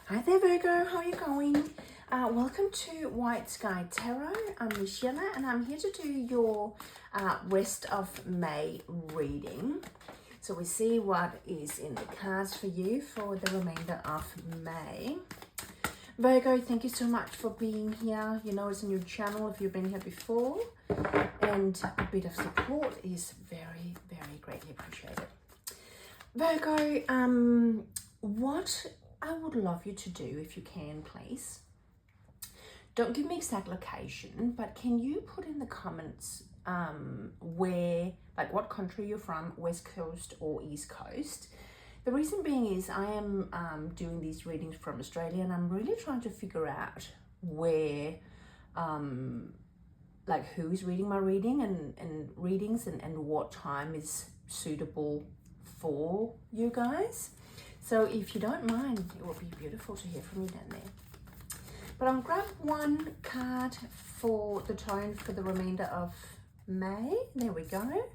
Hi there Virgo, how are you going? Welcome to White Sky Tarot. I'm Michelle and I'm here to do your rest of May reading. So we see what is in the cards for you for the remainder of May. Virgo, thank you so much for being here. You know it's a new channel if you've been here before. And a bit of support is very, very greatly appreciated. Virgo, what I would love you to do, if you can, please, don't give me exact location, but can you put in the comments where, like what country you're from, West Coast or East Coast. The reason being is I am doing these readings from Australia and I'm really trying to figure out where, like who's reading my reading and readings and what time is suitable for you guys. So if you don't mind, it would be beautiful to hear from you down there. But I'll grab one card for the tone for the remainder of May. There we go.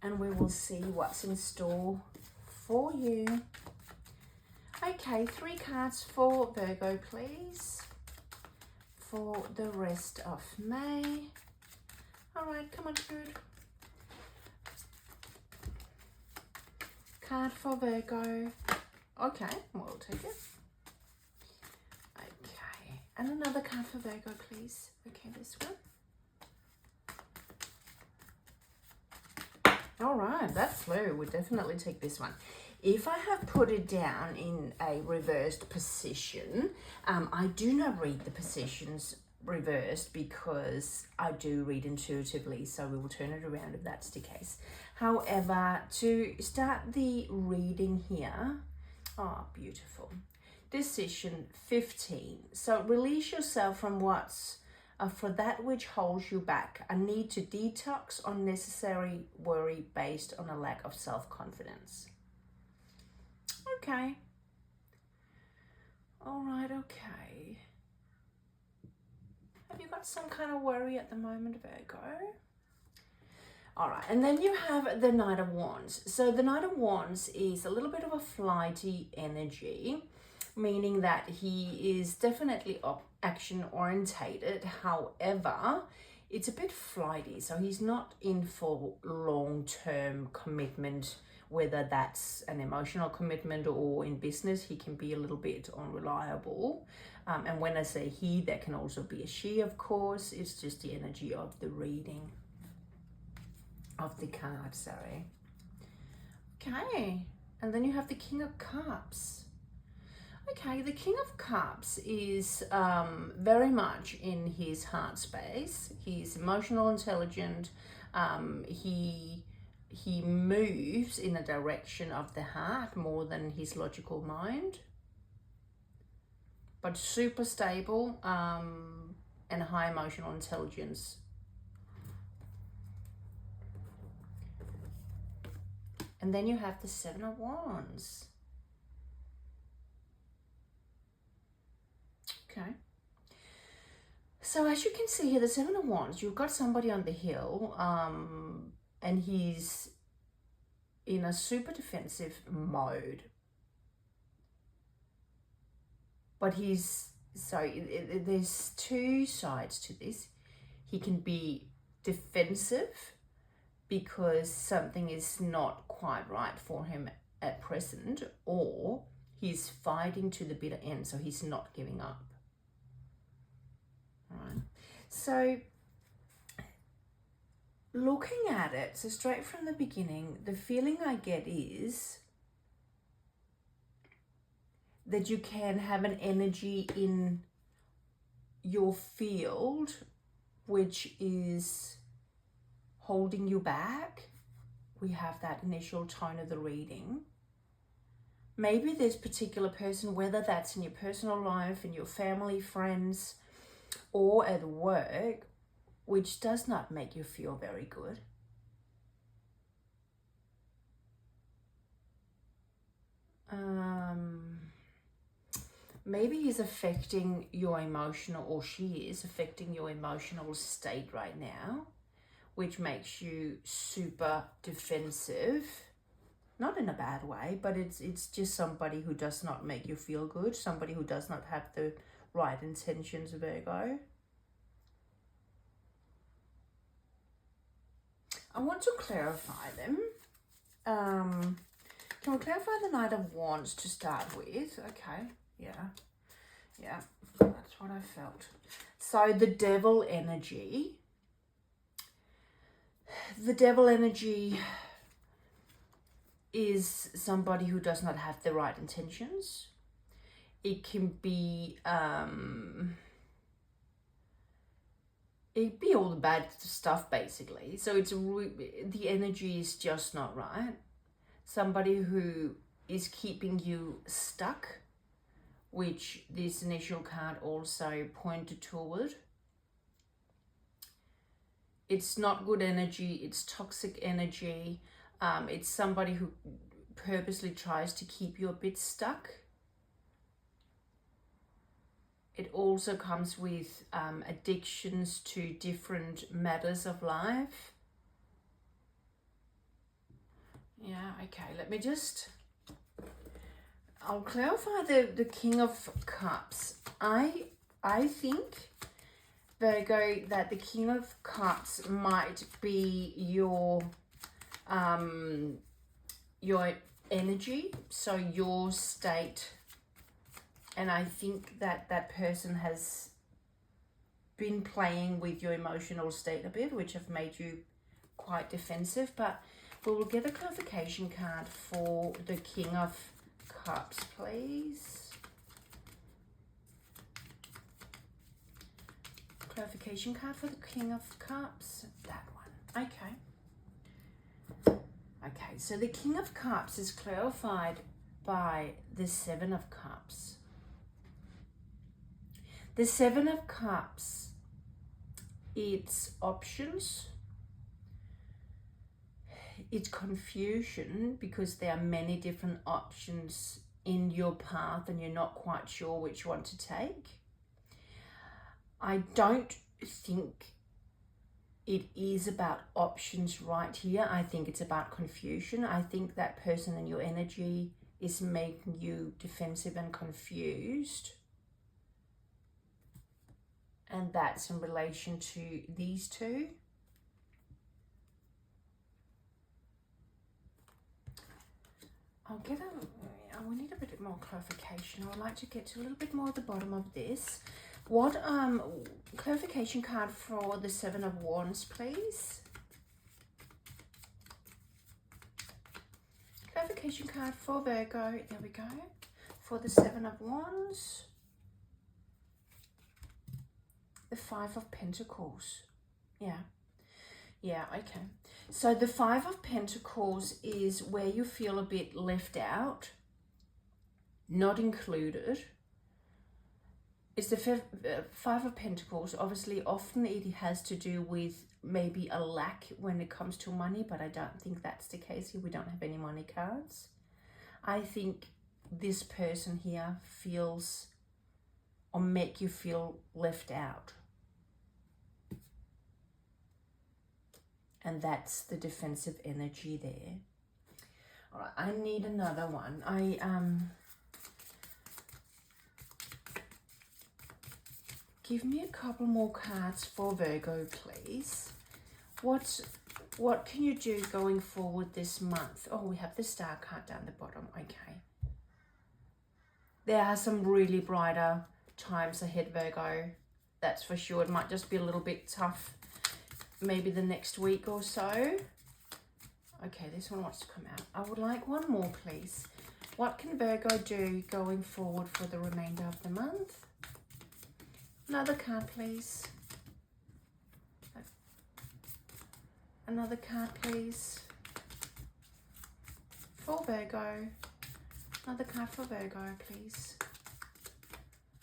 And we will see what's in store for you. Okay, 3 cards for Virgo, please, for the rest of May. All right, come on, good. Card for Virgo. Okay, we'll take it. Okay, and another card for Virgo, please. Okay, this one. All right, that flew. We'll definitely take this one. If I have put it down in a reversed position, I do not read the positions reversed because I do read intuitively, so we will turn it around if that's the case. However, to start the reading here, oh, beautiful. Decision 15. So release yourself from what's for that which holds you back. A need to detox unnecessary worry based on a lack of self-confidence. Okay. All right, okay. Have you got some kind of worry at the moment, Virgo? All right, and then you have the Knight of Wands. So the Knight of Wands is a little bit of a flighty energy, meaning that he is definitely action orientated. However, it's a bit flighty, so he's not in for long-term commitment, whether that's an emotional commitment or in business. He can be a little bit unreliable. And when I say he, that can also be a she, of course. It's just the energy of the reading of the card, sorry. Okay, and then you have the King of Cups. Okay, the King of Cups is very much in his heart space. He's emotional, intelligent. He moves in a direction of the heart more than his logical mind, but super stable and high emotional intelligence. And then you have the Seven of Wands. Okay. So as you can see here, the Seven of Wands, you've got somebody on the hill and he's in a super defensive mode. But there's 2 sides to this. He can be defensive because something is not quite right for him at present, or he's fighting to the bitter end, so he's not giving up. All right. So looking at it, so straight from the beginning, the feeling I get is that you can have an energy in your field which is holding you back. We have that initial tone of the reading. Maybe this particular person, whether that's in your personal life, in your family, friends, or at work, which does not make you feel very good. Maybe he's affecting your emotional, or she is affecting your emotional state right now, which makes you super defensive. Not in a bad way, but it's just somebody who does not make you feel good, somebody who does not have the right intentions, Virgo. I want to clarify them. Can we clarify the Knight of Wands to start with? Okay, yeah, that's what I felt. So the Devil energy. The Devil energy is somebody who does not have the right intentions. It can be it'd be all the bad stuff basically. So it's the energy is just not right. Somebody who is keeping you stuck, which this initial card also pointed toward. It's not good energy, it's toxic energy. It's somebody who purposely tries to keep you a bit stuck. It also comes with addictions to different matters of life. Yeah, okay, let me just... I'll clarify the King of Cups. I think, Virgo, that the King of Cups might be your energy, so your state. And I think that that person has been playing with your emotional state a bit, which have made you quite defensive. But we will get a clarification card for the King of Cups, please. Clarification card for the King of Cups. That one. Okay. Okay, so the King of Cups is clarified by the Seven of Cups. The Seven of Cups, it's options, it's confusion because there are many different options in your path and you're not quite sure which one to take. I don't think it is about options right here. I think it's about confusion. I think that person in your energy is making you defensive and confused. And that's in relation to these two. We need a bit more clarification. I would like to get to a little bit more at the bottom of this. What clarification card for the Seven of Wands, please? Clarification card for Virgo. There we go. For the Seven of Wands. The Five of Pentacles. Yeah, okay. So the Five of Pentacles is where you feel a bit left out, not included. It's the Five of Pentacles. Obviously, often it has to do with maybe a lack when it comes to money, but I don't think that's the case here. We don't have any money cards. I think this person here feels or make you feel left out. And that's the defensive energy there. All right, I need another one. Give me a couple more cards for Virgo, please. What can you do going forward this month? Oh, we have the Star card down the bottom. Okay. There are some really brighter times ahead, Virgo. That's for sure. It might just be a little bit tough maybe the next week or so. Okay, this one wants to come out. I would like one more, please. What can Virgo do going forward for the remainder of the month? Another card, please. Another card, please. For Virgo. Another card for Virgo, please.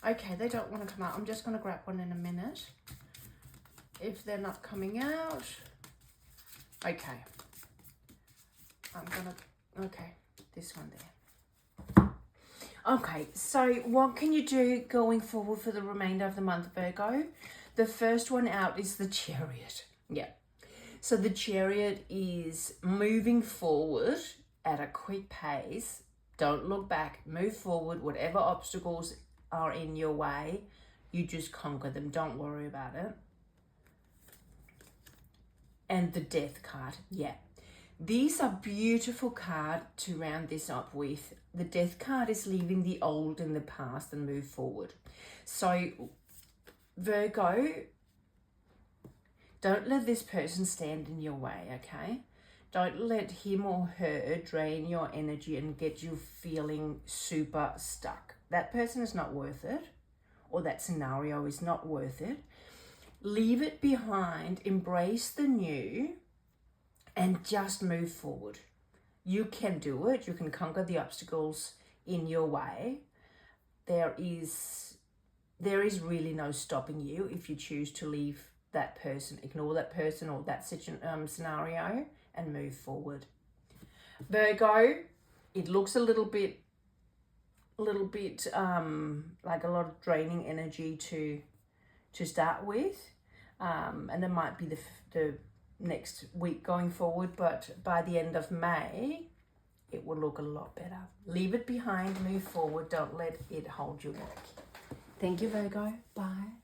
Okay, they don't want to come out. I'm just going to grab one in a minute. If they're not coming out. Okay. Okay, this one there. Okay, so what can you do going forward for the remainder of the month, Virgo? The first one out is the Chariot. Yeah. So the Chariot is moving forward at a quick pace. Don't look back, move forward. Whatever obstacles are in your way, you just conquer them. Don't worry about it. And the Death card, yeah. These are beautiful cards to round this up with. The Death card is leaving the old in the past and move forward. So Virgo, don't let this person stand in your way, okay? Don't let him or her drain your energy and get you feeling super stuck. That person is not worth it, or that scenario is not worth it. Leave it behind, embrace the new, and just move forward. You can do it. You can conquer the obstacles in your way. There is really no stopping you if you choose to leave that person, ignore that person or that scenario, and move forward. Virgo, it looks a little bit like a lot of draining energy to start with, and it might be the next week going forward, but by the end of May, it will look a lot better. Leave it behind, move forward. Don't let it hold you back. Thank you, Virgo. Bye.